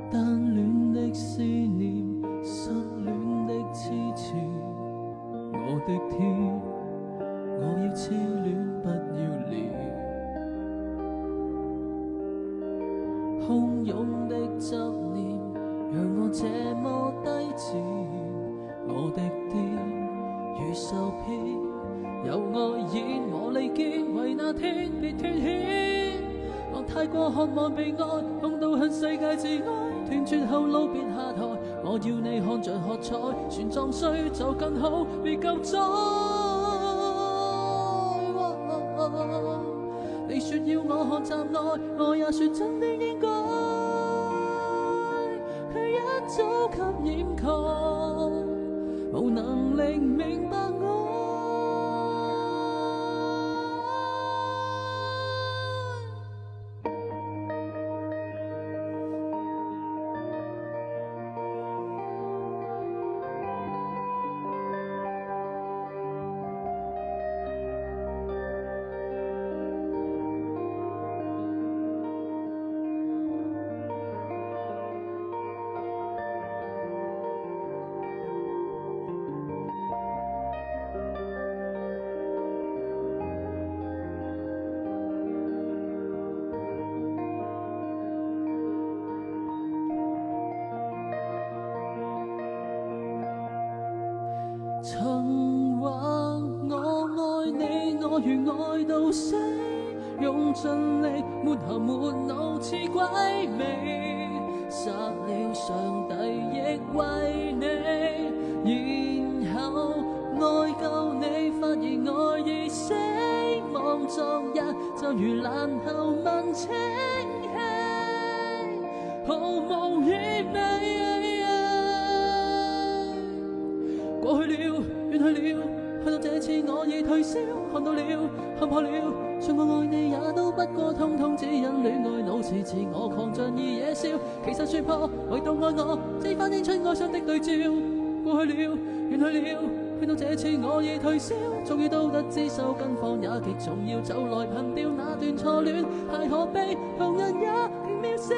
單戀的思念，失戀的痴纏，我的天，我要痴戀不要臉，洶湧的執念讓我這麼低賤，我的天，如受騙，有愛演和利劍，為那天別斷牽。我太過渴望被愛，痛到恨世界自愛，斷絕後路別下台。我要你看着喝彩，船撞碎就更好，別救災。你說要我學習愛，我也說真的應該，卻一早給掩蓋，無能力明白我。曾話我愛你，我如愛到死，用盡力沒頭沒腦似鬼魅，殺了上帝亦為你，然後愛夠你，發現愛已死亡，昨日就如爛透問清氣，毫無意味。過去了，遠去了，去到這次我已退燒，看到了，看破了，說我愛你也都不過通通只因戀愛腦是自我狂像而野笑，其實說破，唯獨愛我，只反映出愛上的對照。過去了，遠去了，去到這次我已退燒，終於都得知收跟放也極重要，就來憑掉那段錯戀，太可悲，旁人也極渺小。